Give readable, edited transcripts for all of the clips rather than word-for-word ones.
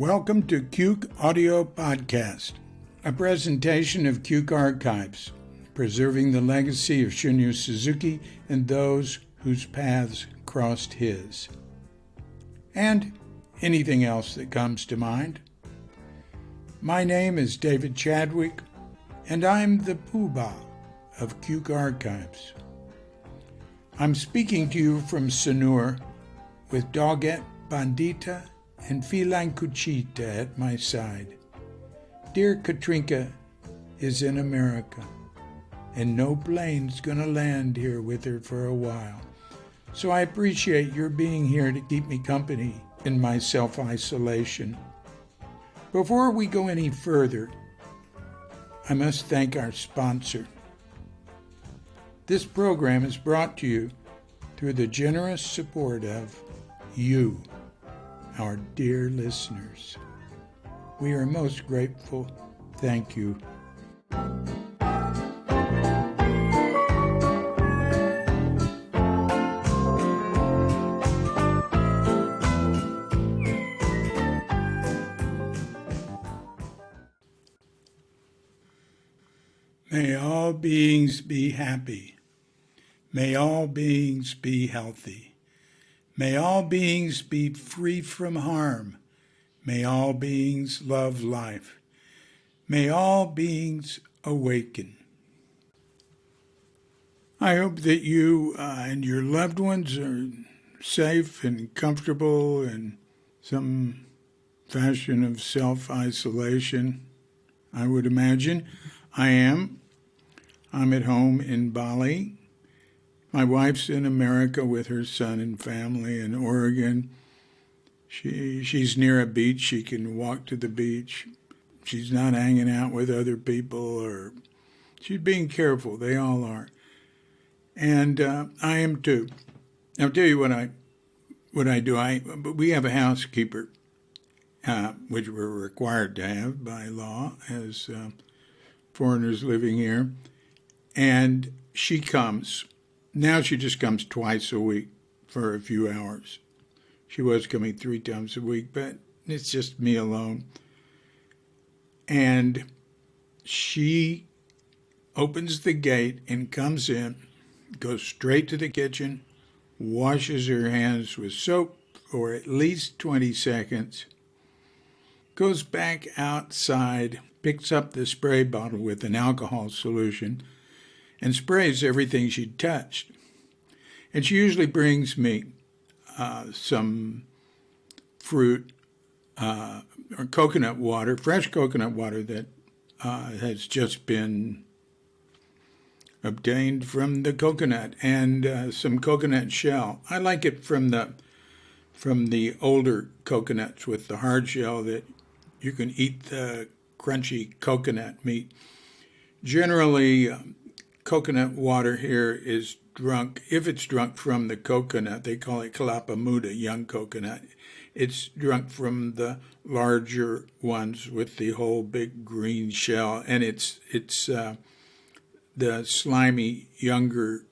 Welcome to Cuke Audio Podcast, a presentation of Cuke Archives, preserving the legacy of Shunryu Suzuki and those whose paths crossed his. And anything else that comes to mind. My name is David Chadwick, and I'm the Poobah of Cuke Archives. I'm speaking to you from Sanur with Doggett Bandita and Feline Cuchita at my side. Dear Katrinka is in America, and no plane's gonna land here with her for a while. So I appreciate your being here to keep me company in my self-isolation. Before we go any further, I must thank our sponsor. This program is brought to you through the generous support of you, our dear listeners. We are most grateful. Thank you. May all beings be happy. May all beings be healthy. May all beings be free from harm. May all beings love life. May all beings awaken. I hope that you and your loved ones are safe and comfortable in some fashion of self-isolation. I would imagine I am. I'm at home in Bali. My wife's in America with her son and family in Oregon. She's near a beach. She can walk to the beach. She's not hanging out with other people, or she's being careful. They all are. And I am too. I'll tell you what I do. We have a housekeeper, which we're required to have by law as foreigners living here. And she comes. Now she just comes twice a week for a few hours. She was coming 3 times a week, but it's just me alone. And she opens the gate and comes in, goes straight to the kitchen, washes her hands with soap for at least 20 seconds, goes back outside, picks up the spray bottle with an alcohol solution, and sprays everything she touched. And she usually brings me some fruit or coconut water, fresh coconut water that has just been obtained from the coconut, and some coconut shell. I like it from the older coconuts with the hard shell, that you can eat the crunchy coconut meat. Generally, coconut water here is drunk, if it's drunk from the coconut, they call it kalapa muda, young coconut. It's drunk from the larger ones with the whole big green shell, and it's the slimy younger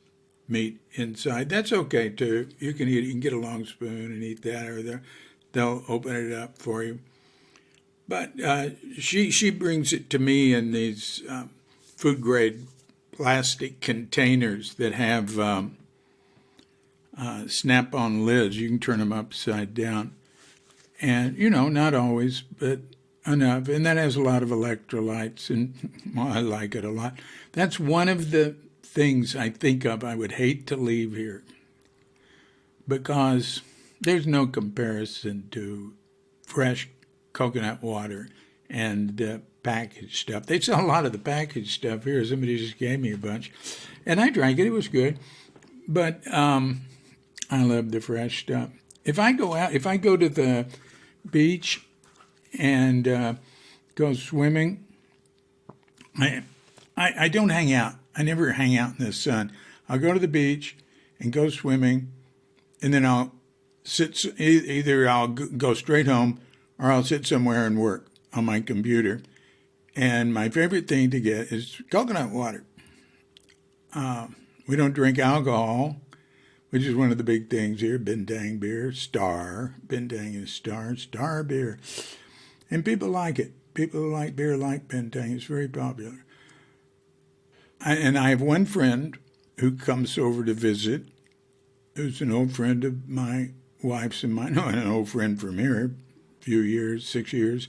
meat inside. That's okay too. You can eat it. You can get a long spoon and eat that, or they'll open it up for you. But she brings it to me in these food grade plastic containers that have snap-on lids. You can turn them upside down. And, not always, but enough. And that has a lot of electrolytes, and I like it a lot. That's one of the things I think of I would hate to leave here, because there's no comparison to fresh coconut water and the packaged stuff. They sell a lot of the packaged stuff here. Somebody just gave me a bunch, and I drank it. It was good, but I love the fresh stuff. If I go to the beach and go swimming, I don't hang out. I never hang out in the sun. I'll go to the beach and go swimming, and then I'll sit. Either I'll go straight home, or I'll sit somewhere and work on my computer. And my favorite thing to get is coconut water. We don't drink alcohol, which is one of the big things here. Bintang beer, Star. Bintang is Star beer. And people like it. People who like beer like Benteng. It's very popular. And I have one friend who comes over to visit, who's an old friend of my wife's and mine. No, an old friend from here, a few years, 6 years.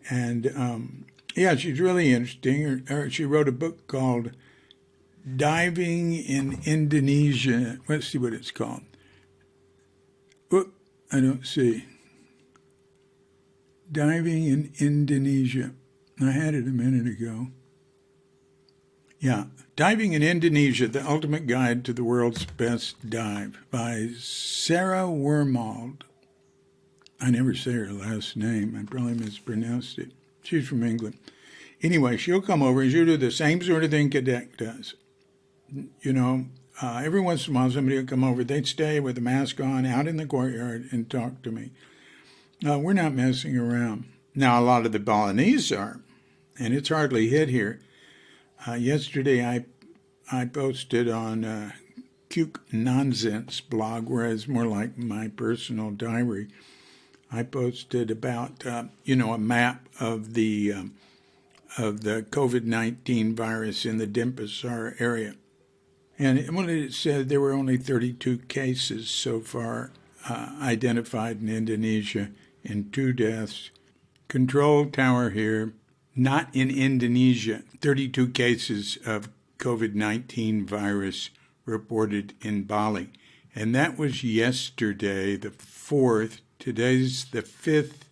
And yeah, she's really interesting. She wrote a book called Diving in Indonesia. Let's see what it's called. Oop, I don't see. Diving in Indonesia. I had it a minute ago. Yeah, Diving in Indonesia, The Ultimate Guide to the World's Best Dive by Sarah Wormald. I never say her last name. I probably mispronounced it. She's from England. Anyway, she'll come over and she'll do the same sort of thing Cadet does. You know, every once in a while somebody will come over. They'd stay with a mask on out in the courtyard and talk to me. We're not messing around. Now, a lot of the Balinese are, and it's hardly hit here. Yesterday I posted on Cute Nonsense blog, whereas more like my personal diary. I posted about, a map of the COVID-19 virus in the Denpasar area. And it said there were only 32 cases so far identified in Indonesia and 2 deaths. Control tower here, not in Indonesia. 32 cases of COVID-19 virus reported in Bali. And that was yesterday, the 4th. Today's the 5th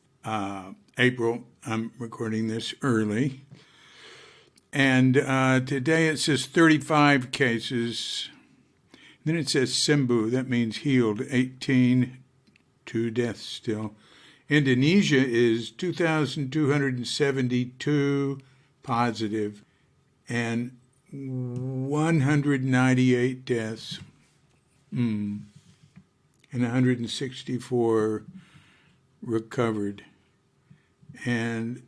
April. I'm recording this early. And today it says 35 cases. Then it says Sembuh, that means healed, 18, 2 deaths still. Indonesia is 2,272 positive and 198 deaths. And 164 recovered. And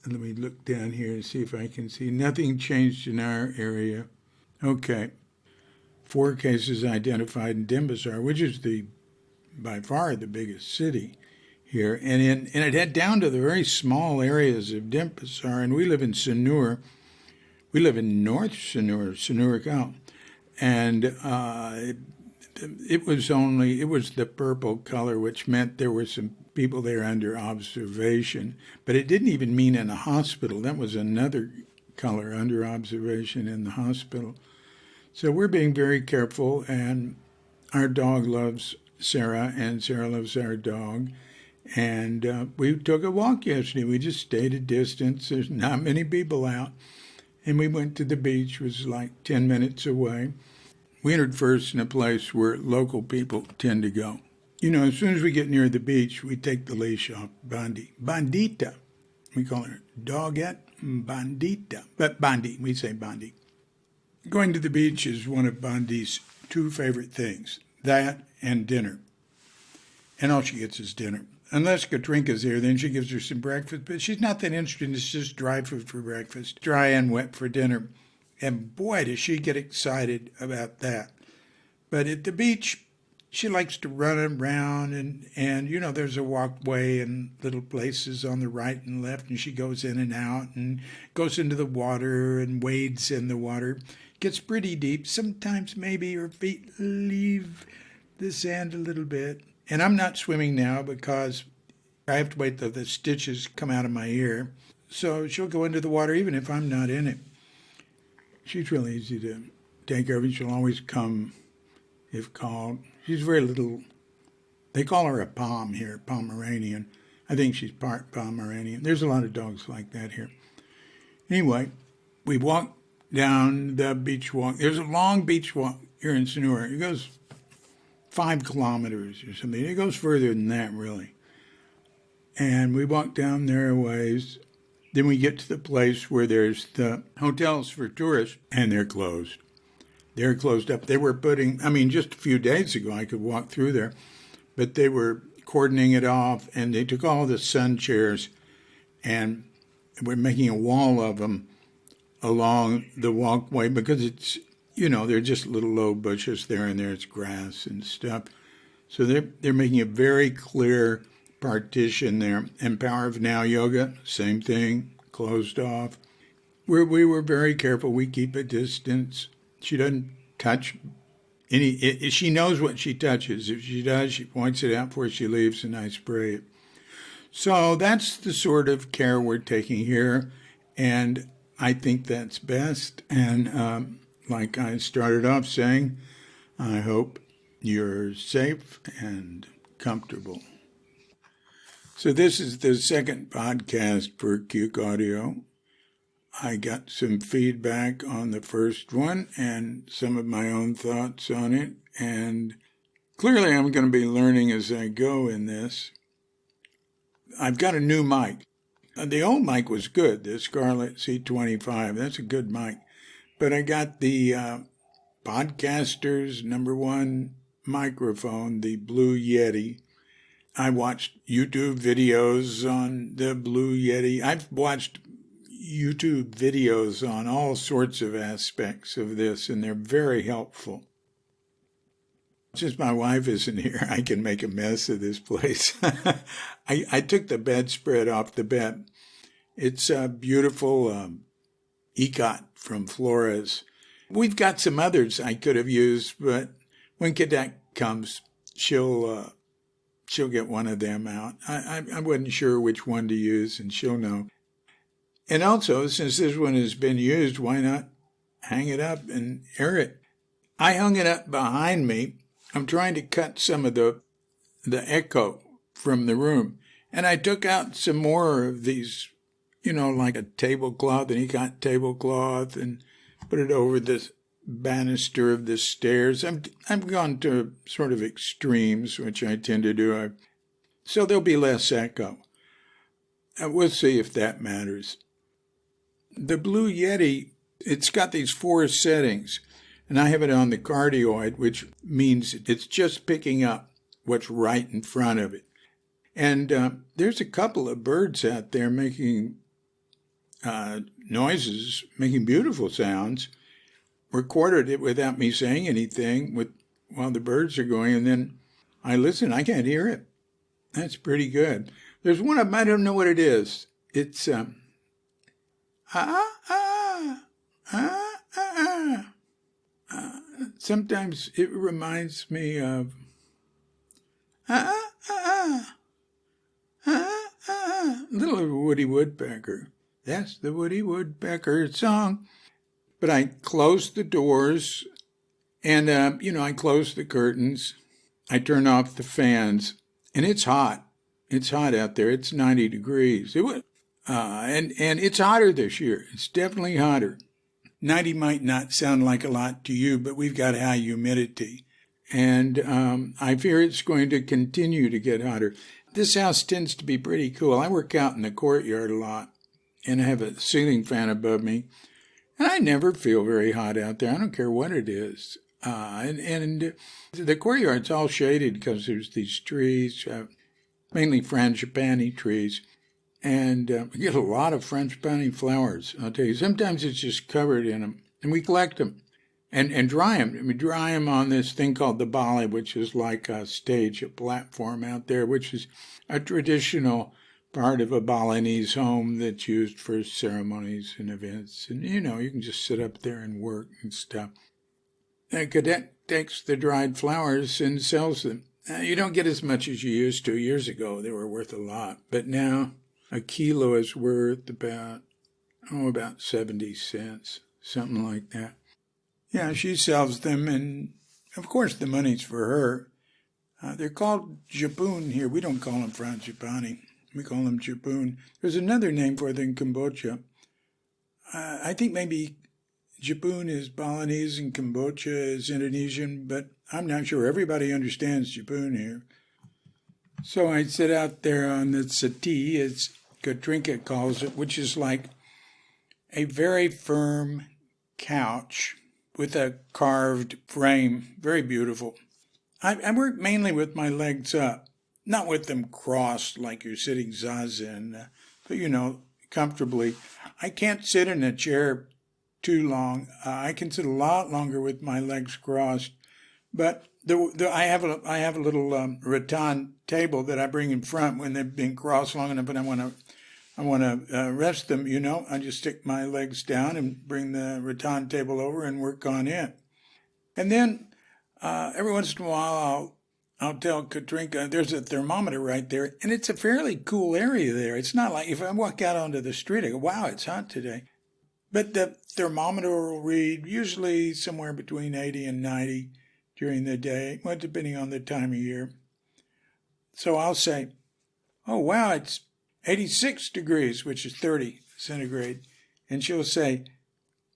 let me look down here and see if I can see. Nothing changed in our area. Okay. 4 cases identified in Denpasar, which is by far the biggest city here. And it had down to the very small areas of Denpasar. And we live in Sanur. We live in North Sanur, Sanur. And it was the purple color, which meant there were some people there under observation. But it didn't even mean in a hospital. That was another color, under observation in the hospital. So we're being very careful, and our dog loves Sarah, and Sarah loves our dog. And we took a walk yesterday. We just stayed a distance. There's not many people out. And we went to the beach, which was like 10 minutes away. We entered first in a place where local people tend to go. You know, as soon as we get near the beach, we take the leash off Bandi. Bandita. We call her Dogette Bandita. But Bandi, we say Bandi. Going to the beach is one of Bandi's 2 favorite things, that and dinner. And all she gets is dinner. Unless Katrinka's here, then she gives her some breakfast. But she's not that interested. It's just dry food for breakfast, dry and wet for dinner. And boy, does she get excited about that. But at the beach, she likes to run around and you know, there's a walkway and little places on the right and left, and she goes in and out and goes into the water and wades in the water. Gets pretty deep. Sometimes maybe her feet leave the sand a little bit. And I'm not swimming now because I have to wait till the stitches come out of my ear. So she'll go into the water even if I'm not in it. She's really easy to take care of. She'll always come if called. She's very little. They call her a Pom here, Pomeranian. I think she's part Pomeranian. There's a lot of dogs like that here. Anyway, we walk down the beach walk. There's a long beach walk here in Sanur. It goes 5 kilometers or something. It goes further than that, really. And we walk down there a ways. Then we get to the place where there's the hotels for tourists, and they're closed. They're closed up. They were just a few days ago, I could walk through there, but they were cordoning it off, and they took all the sun chairs and were making a wall of them along the walkway because it's, you know, they're just little low bushes there and there's grass and stuff. So they're making a very clear partition there. And Power of Now Yoga, same thing, closed off. We were very careful. We keep a distance. She doesn't touch any. She knows what she touches. If she does, she points it out before she leaves, and I spray it. So that's the sort of care we're taking here, and I think that's best. And like I started off saying, I hope you're safe and comfortable. So this is the second podcast for Cuke Audio. I got some feedback on the first one and some of my own thoughts on it, and clearly I'm going to be learning as I go in this. I've got a new mic. The old mic was good, the Scarlett C25. That's a good mic. But I got the Podcaster's #1 microphone, the Blue Yeti. I watched YouTube videos on the Blue Yeti. I've watched YouTube videos on all sorts of aspects of this, and they're very helpful. Since my wife isn't here, I can make a mess of this place. I took the bedspread off the bed. It's a beautiful Ecot from Flores. We've got some others I could have used, but when Cadet comes, she'll get one of them out. I wasn't sure which one to use, and she'll know. And also, since this one has been used, why not hang it up and air it? I hung it up behind me. I'm trying to cut some of the echo from the room. And I took out some more of these, like a tablecloth, an Ecot tablecloth, and put it over the banister of the stairs. I've gone to sort of extremes, which I tend to do. So there'll be less echo. We'll see if that matters. The Blue Yeti, it's got these 4 settings, and I have it on the cardioid, which means it's just picking up what's right in front of it. And there's a couple of birds out there making noises, making beautiful sounds. Recorded it without me saying anything while the birds are going, and then I listen. I can't hear it. That's pretty good. There's one of them, I don't know what it is. It's sometimes it reminds me of little Woody Woodpecker. That's the Woody Woodpecker song. But I closed the doors, and I closed the curtains. I turn off the fans, and it's hot. It's hot out there. It's 90 degrees. It was. And it's hotter this year. It's definitely hotter. 90 might not sound like a lot to you, but we've got high humidity. And I fear it's going to continue to get hotter. This house tends to be pretty cool. I work out in the courtyard a lot, and I have a ceiling fan above me. And I never feel very hot out there. I don't care what it is. And the courtyard's all shaded because there's these trees, mainly frangipani trees. And we get a lot of frangipani flowers, I'll tell you. Sometimes it's just covered in them. And we collect them and dry them. We dry them on this thing called the Bali, which is like a stage, a platform out there, which is a traditional part of a Balinese home that's used for ceremonies and events. And, you can just sit up there and work and stuff. The Cadet takes the dried flowers and sells them. You don't get as much as you used to. Years ago, they were worth a lot. But now a kilo is worth about 70 cents, something like that. Yeah, she sells them, and of course the money's for her. They're called japoon here. We don't call them frangipani. We call them japoon. There's another name for it in Cambodia. I think maybe japoon is Balinese and Cambodia is Indonesian, but I'm not sure. Everybody understands japoon here. So I sit out there on the settee, as Katrinka calls it, which is like a very firm couch with a carved frame. Very beautiful. I work mainly with my legs up, not with them crossed like you're sitting zazen, but, comfortably. I can't sit in a chair too long. I can sit a lot longer with my legs crossed, But I have a little rattan table that I bring in front when they've been crossed long enough, and I want to rest them. I just stick my legs down and bring the rattan table over and work on it. And then every once in a while, I'll tell Katrinka, there's a thermometer right there, and it's a fairly cool area there. It's not like if I walk out onto the street, I go, wow, it's hot today. But the thermometer will read usually somewhere between 80 and 90 during the day, well, depending on the time of year. So I'll say, oh, wow, it's 86 degrees, which is 30 centigrade. And she'll say,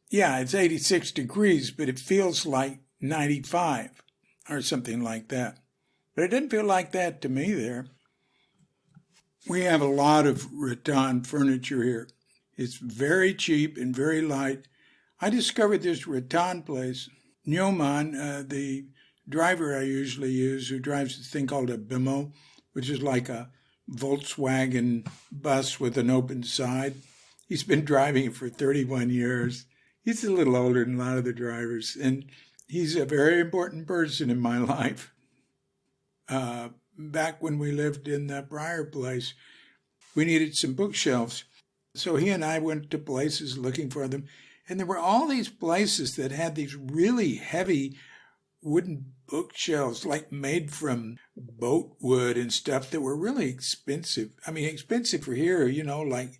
yeah, it's 86 degrees, but it feels like 95 or something like that. But it didn't feel like that to me there. We have a lot of rattan furniture here. It's very cheap and very light. I discovered this rattan place. Nyoman, the driver I usually use, who drives this thing called a bimmo, which is like a Volkswagen bus with an open side. He's been driving it for 31 years. He's a little older than a lot of the drivers, and he's a very important person in my life. Back when we lived in the prior place, we needed some bookshelves. So he and I went to places looking for them. And there were all these places that had these really heavy wooden bookshelves, like made from boat wood and stuff, that were really expensive. I mean, expensive for here, like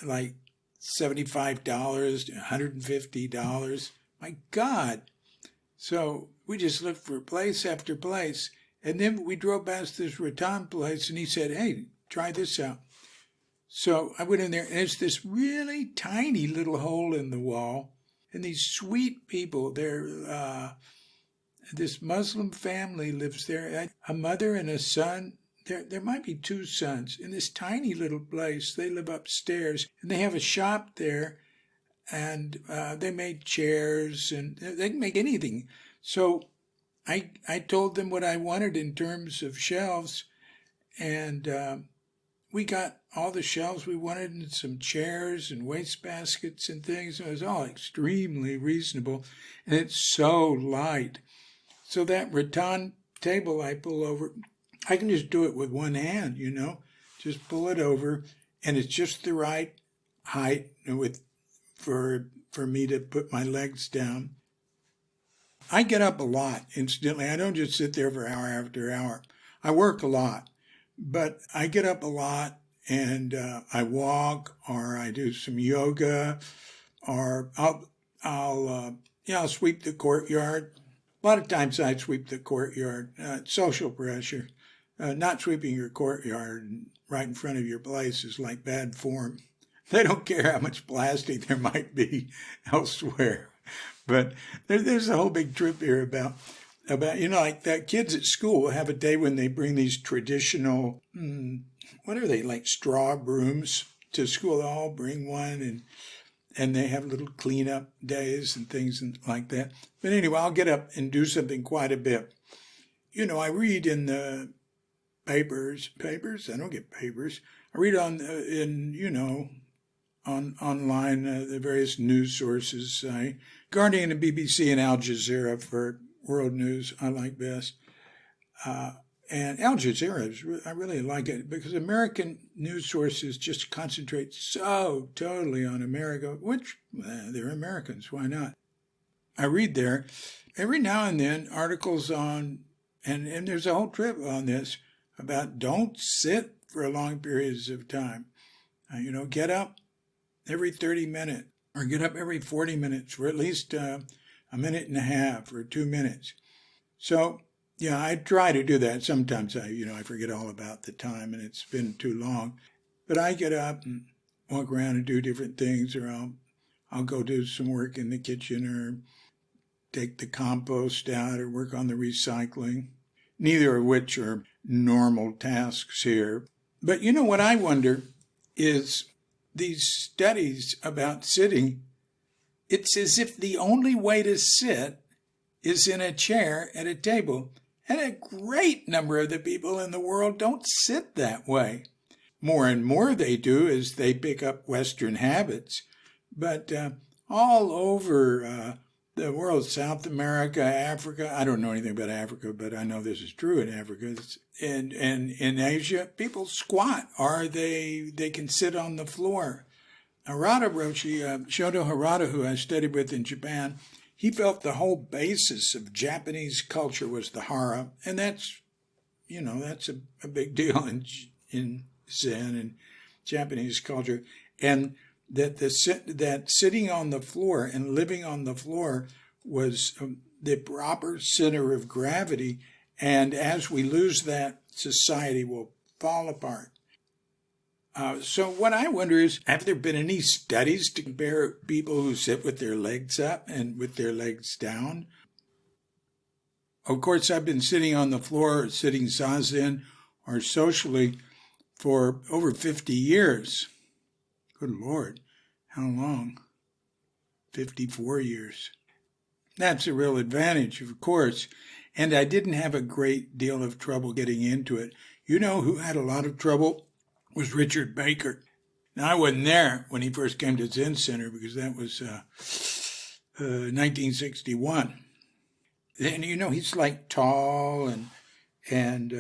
$75 to $150. My God. So we just looked for place after place. And then we drove past this rattan place, and he said, hey, try this out. So I went in there, and it's this really tiny little hole in the wall. And these sweet people, this Muslim family lives there, a mother and a son. There might be two sons in this tiny little place. They live upstairs, and they have a shop there, and they made chairs, and they can make anything. So I told them what I wanted in terms of shelves, and we got all the shelves we wanted and some chairs and wastebaskets and things. It was all extremely reasonable, and it's so light. So that rattan table I pull over, I can just do it with one hand, just pull it over, and it's just the right height for me to put my legs down. I get up a lot instantly. I don't just sit there for hour after hour. I work a lot, but I get up a lot, and I walk, or I do some yoga, or I'll sweep the courtyard. A lot of times I sweep the courtyard. Social pressure. Not sweeping your courtyard right in front of your place is like bad form. They don't care how much plastic there might be elsewhere. But there's a whole big trip here about like that kids at school have a day when they bring these traditional, what are they, like straw brooms to school. They all bring one, and they have little cleanup days and things like that. But anyway, I'll get up and do something quite a bit. I read in the papers. I don't get papers. I read online, the various news sources. Guardian and BBC and Al Jazeera for world news I like best. And Al Jazeera, I really like it because American news sources just concentrate so totally on America, which they're Americans, why not? I read there every now and then articles on, and there's a whole trip on this, about don't sit for long periods of time. Get up every 30 minutes or get up every 40 minutes for at least a minute and a half or 2 minutes. So, yeah, I try to do that. Sometimes I forget all about the time and it's been too long. But I get up and walk around and do different things, or I'll go do some work in the kitchen, or take the compost out, or work on the recycling. Neither of which are normal tasks here. But what I wonder is these studies about sitting, it's as if the only way to sit is in a chair at a table. And a great number of the people in the world don't sit that way. More and more they do as they pick up Western habits. But all over the world, South America, Africa. I don't know anything about Africa, but I know this is true in Africa. And in Asia, people squat, or they can sit on the floor. Harada Roshi, Shodo Harada, who I studied with in Japan, he felt the whole basis of Japanese culture was the hara, and that's a big deal in Zen and Japanese culture, and that sitting on the floor and living on the floor was the proper center of gravity, and as we lose that, society will fall apart. So what I wonder is, have there been any studies to compare people who sit with their legs up and with their legs down? Of course, I've been sitting on the floor, sitting zazen, or socially for over 50 years. Good Lord, how long? 54 years. That's a real advantage, of course. And I didn't have a great deal of trouble getting into it. You know who had a lot of trouble? Was Richard Baker. Now, I wasn't there when he first came to Zen Center because that was 1961. And, he's like tall and and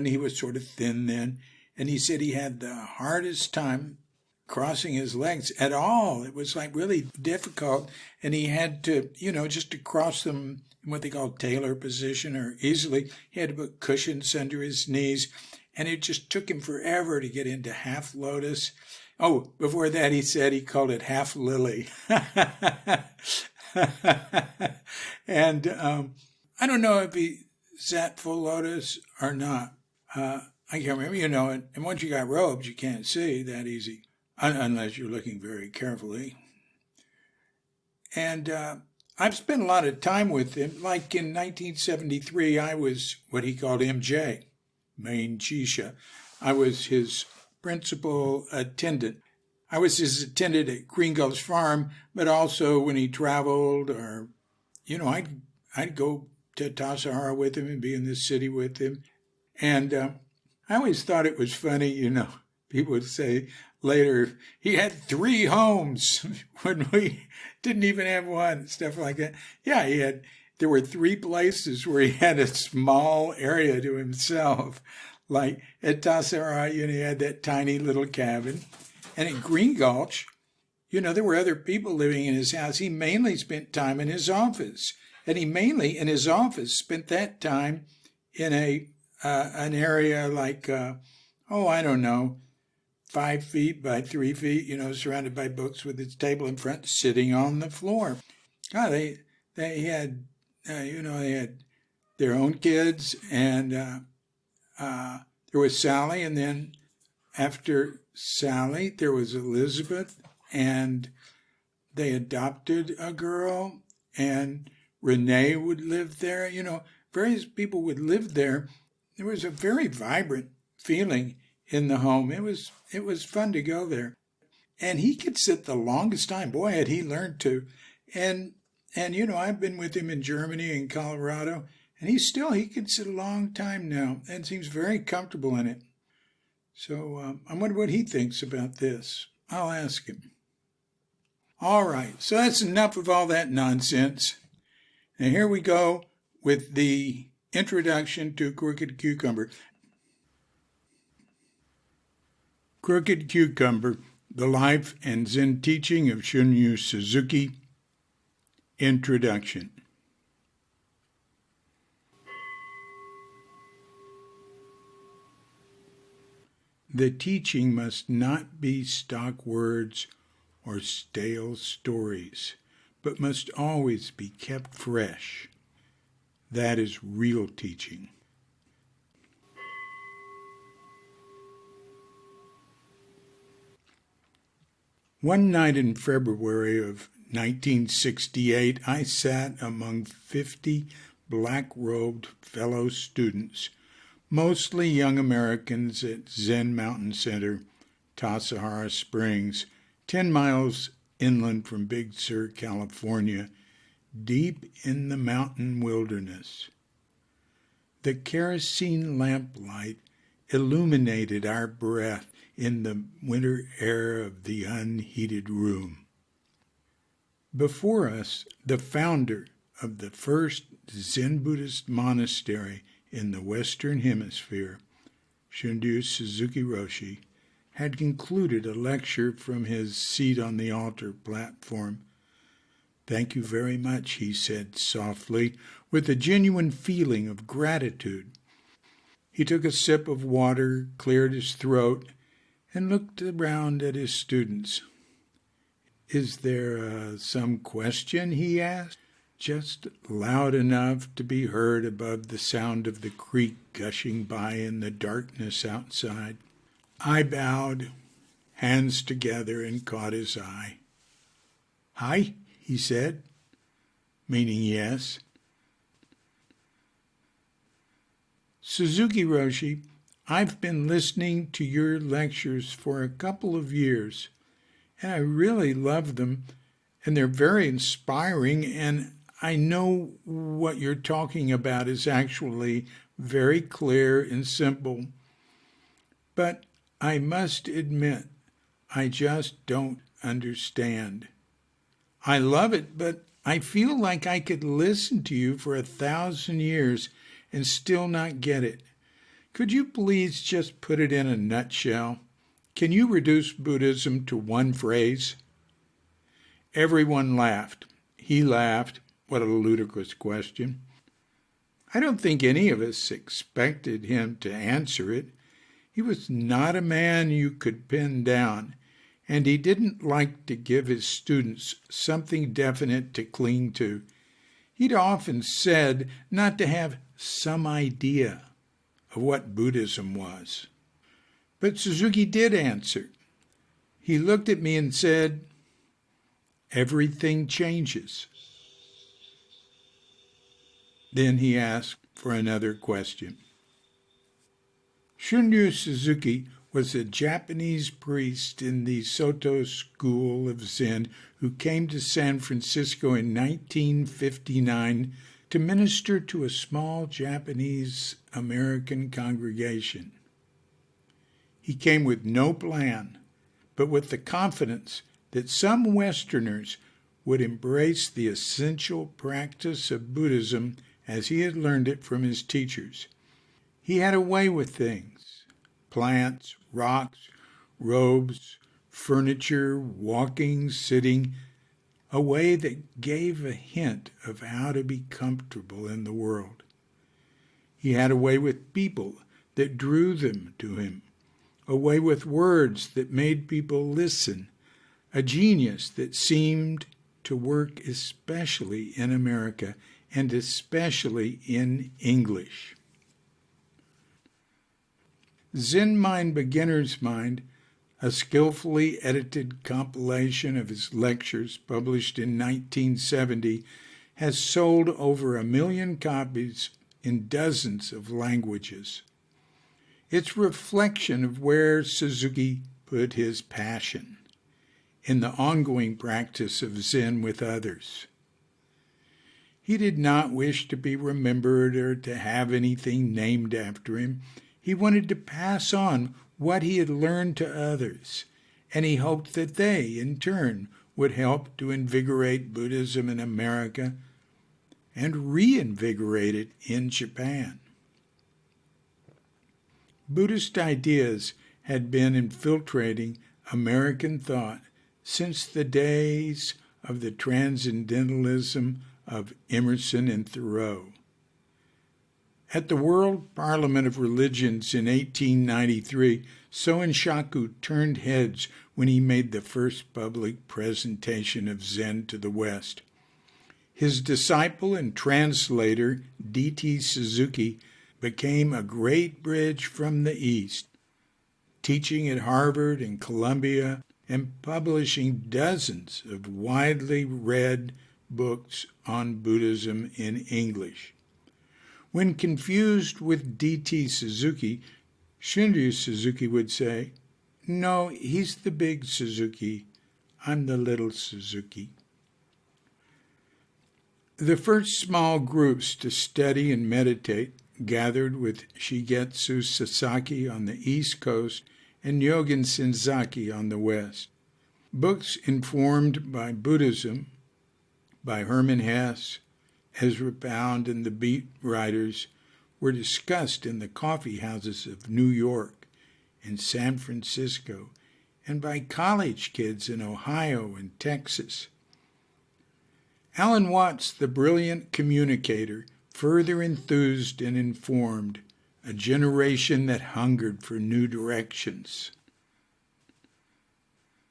he was sort of thin then. And he said he had the hardest time crossing his legs at all. It was like really difficult. And he had to, just to cross them in what they call tailor position or easily, he had to put cushions under his knees. And it just took him forever to get into half lotus. Oh, before that, he said he called it half lily. And I don't know if he sat full lotus or not. I can't remember, and once you got robes, you can't see that easy, unless you're looking very carefully. And I've spent a lot of time with him. Like in 1973, I was what he called MJ. Main Chisha. I was his principal attendant. I was his attendant at Green Gulch Farm, but also when he traveled or, I'd go to Tassajara with him and be in the city with him. And I always thought it was funny, people would say later, he had 3 homes when we didn't even have one, stuff like that. Yeah, there were 3 places where he had a small area to himself. Like at Tassajara, he had that tiny little cabin. And at Green Gulch, there were other people living in his house. He mainly spent time in his office. And he mainly, in his office, spent that time in an area like, 5 feet by 3 feet, surrounded by books with his table in front, sitting on the floor. God, they had they had their own kids, and there was Sally, and then after Sally, there was Elizabeth, and they adopted a girl, and Renee would live there. Various people would live there. There was a very vibrant feeling in the home. It was fun to go there. And he could sit the longest time. Boy, had he learned to. And I've been with him in Germany and Colorado, and he could sit a long time now and seems very comfortable in it. So I wonder what he thinks about this. I'll ask him. All right, so that's enough of all that nonsense. Now here we go with the introduction to Crooked Cucumber. Crooked Cucumber, The Life and Zen Teaching of Shunryu Suzuki. Introduction. The teaching must not be stock words or stale stories, but must always be kept fresh. That is real teaching. One night in February of 1968, I sat among 50 black-robed fellow students, mostly young Americans at Zen Mountain Center, Tassajara Springs, 10 miles inland from Big Sur, California, deep in the mountain wilderness. The kerosene lamplight illuminated our breath in the winter air of the unheated room. Before us, the founder of the first Zen Buddhist monastery in the Western Hemisphere, Shunryu Suzuki Roshi, had concluded a lecture from his seat on the altar platform. "Thank you very much," he said softly, with a genuine feeling of gratitude. He took a sip of water, cleared his throat, and looked around at his students. "Is there some question?" he asked, just loud enough to be heard above the sound of the creek gushing by in the darkness outside. I bowed, hands together, and caught his eye. "Hi," he said, meaning yes. "Suzuki Roshi, I've been listening to your lectures for a couple of years, and I really love them, and they're very inspiring, and I know what you're talking about is actually very clear and simple. But I must admit, I just don't understand. I love it, but I feel like I could listen to you for 1,000 years and still not get it. Could you please just put it in a nutshell? Can you reduce Buddhism to one phrase?" Everyone laughed. He laughed. What a ludicrous question. I don't think any of us expected him to answer it. He was not a man you could pin down, and he didn't like to give his students something definite to cling to. He'd often said not to have some idea of what Buddhism was. But Suzuki did answer. He looked at me and said, "Everything changes." Then he asked for another question. Shunryu Suzuki was a Japanese priest in the Soto school of Zen who came to San Francisco in 1959 to minister to a small Japanese American congregation. He came with no plan, but with the confidence that some Westerners would embrace the essential practice of Buddhism as he had learned it from his teachers. He had a way with things: plants, rocks, robes, furniture, walking, sitting, a way that gave a hint of how to be comfortable in the world. He had a way with people that drew them to him, a way with words that made people listen, a genius that seemed to work especially in America and especially in English. Zen Mind Beginner's Mind, a skillfully edited compilation of his lectures published in 1970, has sold over 1 million copies in dozens of languages. It's a reflection of where Suzuki put his passion, in the ongoing practice of Zen with others. He did not wish to be remembered or to have anything named after him. He wanted to pass on what he had learned to others, and he hoped that they, in turn, would help to invigorate Buddhism in America and reinvigorate it in Japan. Buddhist ideas had been infiltrating American thought since the days of the transcendentalism of Emerson and Thoreau. At the World Parliament of Religions in 1893, Soen Shaku turned heads when he made the first public presentation of Zen to the West. His disciple and translator, D.T. Suzuki, became a great bridge from the East, teaching at Harvard and Columbia and publishing dozens of widely read books on Buddhism in English. When confused with D.T. Suzuki, Shunryu Suzuki would say, "No, he's the big Suzuki. I'm the little Suzuki." The first small groups to study and meditate gathered with Shigetsu Sasaki on the East Coast and Nyogen Senzaki on the West. Books informed by Buddhism, by Herman Hesse, Ezra Pound, and the beat writers were discussed in the coffee houses of New York and San Francisco and by college kids in Ohio and Texas. Alan Watts, the brilliant communicator, further enthused and informed a generation that hungered for new directions.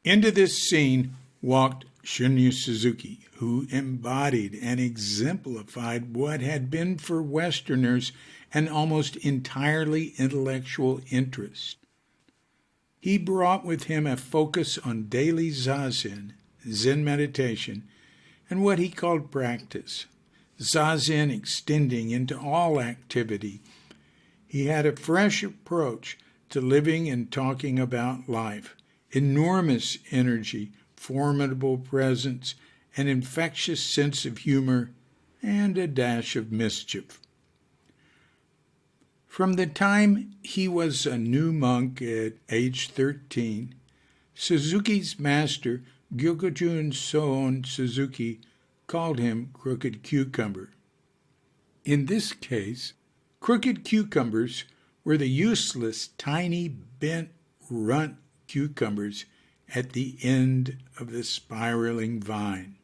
Into this scene walked Shunryu Suzuki, who embodied and exemplified what had been for Westerners an almost entirely intellectual interest. He brought with him a focus on daily zazen, Zen meditation, and what he called practice, zazen extending into all activity. He had a fresh approach to living and talking about life, enormous energy, formidable presence, an infectious sense of humor, and a dash of mischief. From the time he was a new monk at age 13, Suzuki's master, Gyokujun Soon Suzuki, called him Crooked Cucumber. In this case, crooked cucumbers were the useless, tiny, bent, runt cucumbers at the end of the spiraling vine.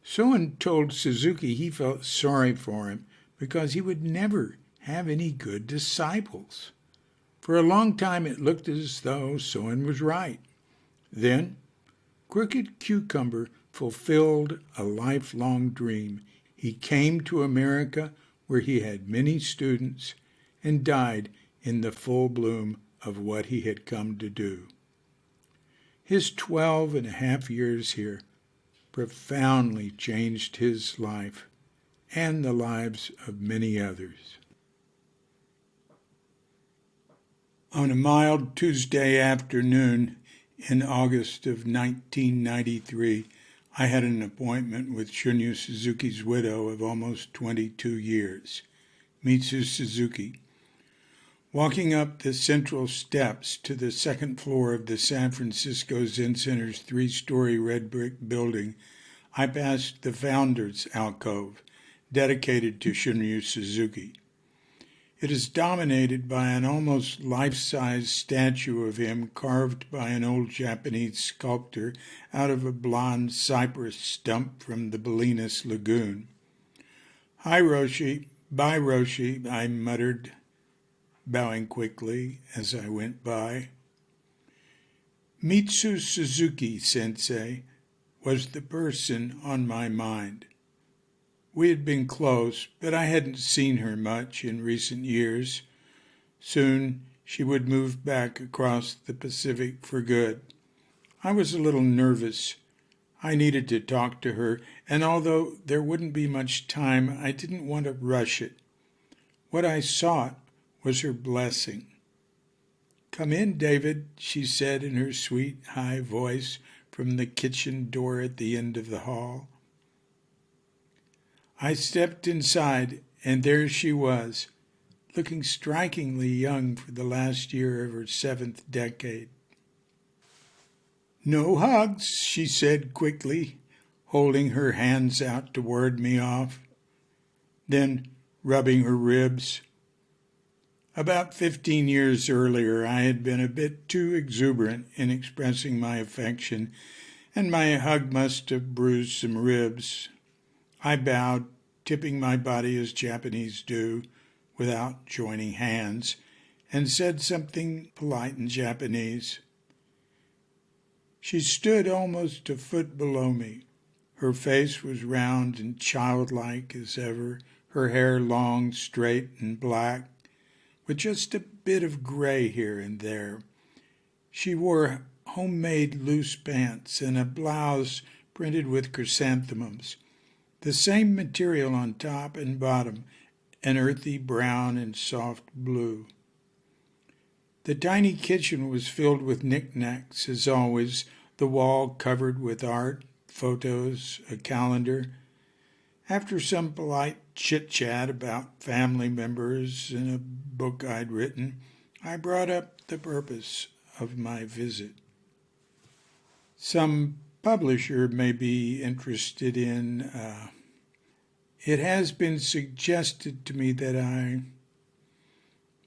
Soen told Suzuki he felt sorry for him because he would never have any good disciples. For a long time it looked as though Soen was right. Then, Crooked Cucumber fulfilled a lifelong dream. He came to America, where he had many students, and died in the full bloom of what he had come to do. His 12.5 years here profoundly changed his life and the lives of many others. On a mild Tuesday afternoon in August of 1993, I had an appointment with Shunryu Suzuki's widow of almost 22 years, Mitsu Suzuki. Walking up the central steps to the second floor of the San Francisco Zen Center's 3-story red brick building, I passed the founder's alcove, dedicated to Shunryu Suzuki. It is dominated by an almost life-size statue of him carved by an old Japanese sculptor out of a blonde cypress stump from the Balinas Lagoon. "Hi, Roshi. Bye, Roshi," I muttered, bowing quickly as I went by. Mitsu Suzuki Sensei was the person on my mind. We had been close, but I hadn't seen her much in recent years. Soon she would move back across the Pacific for good. I was a little nervous. I needed to talk to her, and although there wouldn't be much time, I didn't want to rush it. What I sought was her blessing. "Come in, David," she said in her sweet, high voice from the kitchen door at the end of the hall. I stepped inside, and there she was, looking strikingly young for the last year of her 7th decade. "No hugs," she said quickly, holding her hands out to ward me off, then rubbing her ribs. About 15 years earlier, I had been a bit too exuberant in expressing my affection, and my hug must have bruised some ribs. I bowed, tipping my body as Japanese do, without joining hands, and said something polite in Japanese. She stood almost a foot below me. Her face was round and childlike as ever, her hair long, straight, and black, with just a bit of gray here and there. She wore homemade loose pants and a blouse printed with chrysanthemums, the same material on top and bottom, an earthy brown and soft blue. The tiny kitchen was filled with knickknacks, as always, the wall covered with art, photos, a calendar. After some polite chit-chat about family members and a book I'd written, I brought up the purpose of my visit. Some publisher may be interested in. It has been suggested to me that I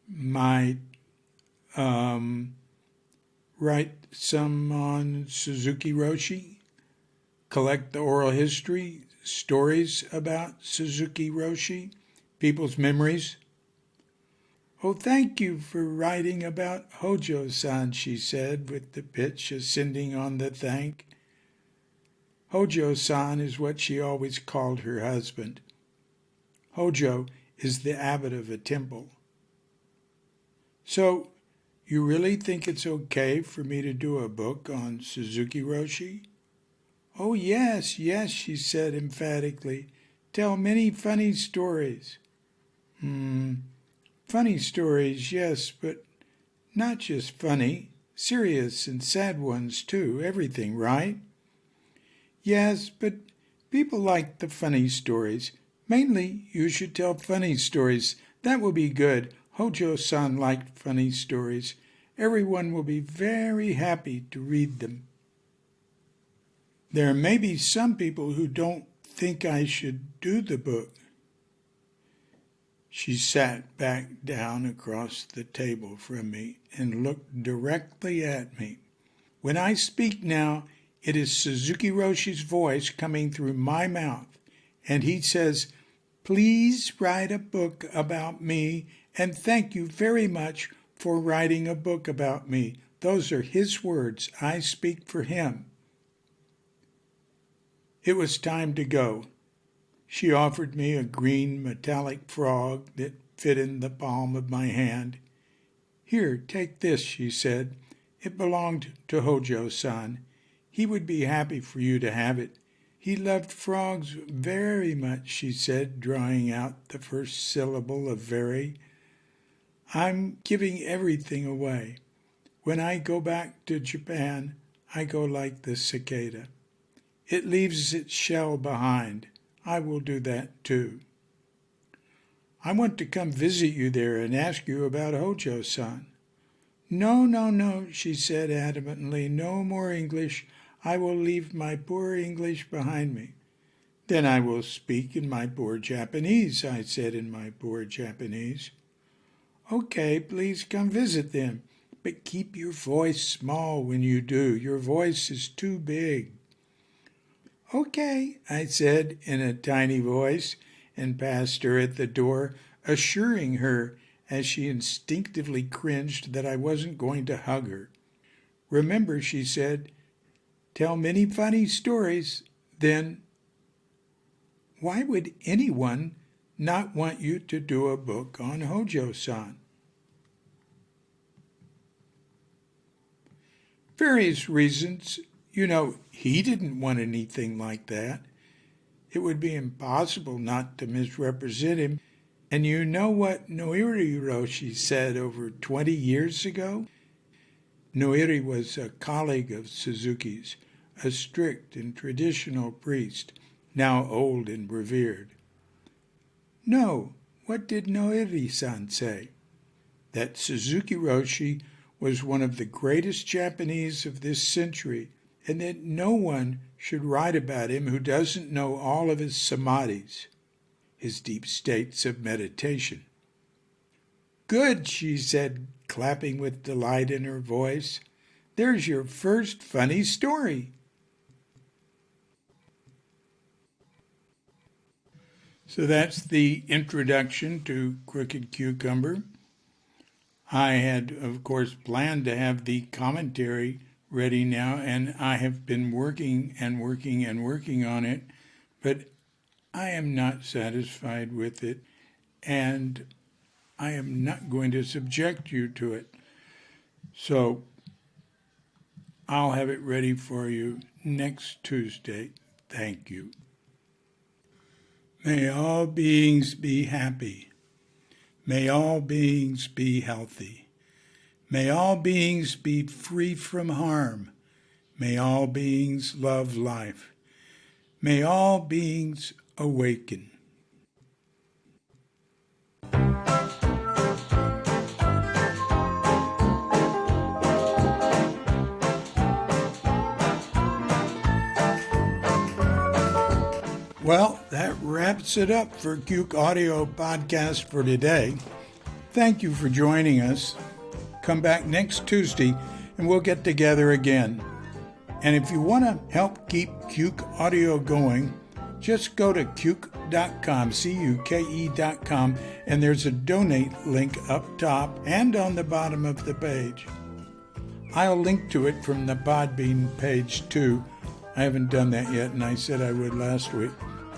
might write some on Suzuki Roshi, collect the oral history, stories about Suzuki Roshi, people's memories. Oh, thank you for writing about Hojo-san, she said, with the pitch ascending on the thank. Hojo-san is what she always called her husband. Hojo is the abbot of a temple. So, you really think it's okay for me to do a book on Suzuki Roshi? Oh, yes, yes, she said emphatically. Tell many funny stories. Funny stories, yes, but not just funny. Serious and sad ones, too. Everything, right? Yes, but people like the funny stories. Mainly, you should tell funny stories. That will be good. Hojo-san liked funny stories. Everyone will be very happy to read them. There may be some people who don't think I should do the book. She sat back down across the table from me and looked directly at me. When I speak now, it is Suzuki Roshi's voice coming through my mouth, and he says, "Please write a book about me, and thank you very much for writing a book about me." Those are his words. I speak for him. It was time to go. She offered me a green metallic frog that fit in the palm of my hand. "Here, take this," she said. "It belonged to Hojo-san. He would be happy for you to have it. He loved frogs very much," she said, drawing out the first syllable of very. "I'm giving everything away. When I go back to Japan, I go like the cicada. It leaves its shell behind. I will do that too. I want to come visit you there and ask you about Hojo-san." "No, no, no," she said adamantly. "No more English. I will leave my poor English behind me." "Then I will speak in my poor Japanese," I said in my poor Japanese. "Okay, please come visit them. But keep your voice small when you do. Your voice is too big." "Okay," I said in a tiny voice, and passed her at the door, assuring her, as she instinctively cringed, that I wasn't going to hug her. "Remember," she said, "tell many funny stories." Then, why would anyone not want you to do a book on Hojo-san? Various reasons. You know, he didn't want anything like that. It would be impossible not to misrepresent him. And you know what Noiri Roshi said over 20 years ago? Noiri was a colleague of Suzuki's, a strict and traditional priest, now old and revered. No, what did Noiri-san say? That Suzuki Roshi was one of the greatest Japanese of this century, and that no one should write about him who doesn't know all of his samadhis, his deep states of meditation. "Good," she said, clapping with delight in her voice. "There's your first funny story." So that's the introduction to Crooked Cucumber. I had, of course, planned to have the commentary ready now, and I have been working and working and working on it, but I am not satisfied with it, and I am not going to subject you to it. So I'll have it ready for you next Tuesday. Thank you. May all beings be happy. May all beings be healthy. May all beings be free from harm. May all beings love life. May all beings awaken. Well, that wraps it up for Cuke Audio Podcast for today. Thank you for joining us. Come back next Tuesday and we'll get together again. And if you want to help keep Cuke Audio going, just go to cuke.com, cuke.com, and there's a donate link up top and on the bottom of the page. I'll link to it from the Podbean page too. I haven't done that yet, and I said I would last week.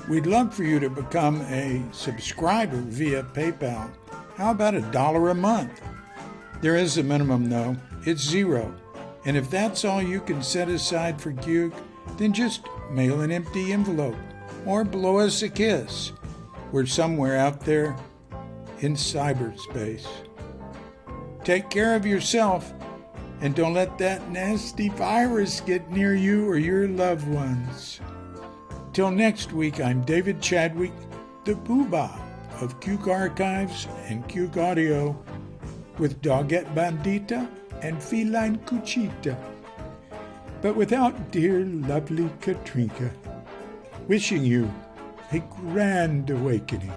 We'd love for you to become a subscriber via PayPal. How about $1 a month? There is a minimum, though. It's $0. And if that's all you can set aside for Cuke, then just mail an empty envelope or blow us a kiss. We're somewhere out there in cyberspace. Take care of yourself and don't let that nasty virus get near you or your loved ones. Till next week, I'm David Chadwick, the Poobah of Cuke Archives and Cuke Audio, with Doggette Bandita and Feline Cuchita, but without dear lovely Katrinka. Wishing you a grand awakening.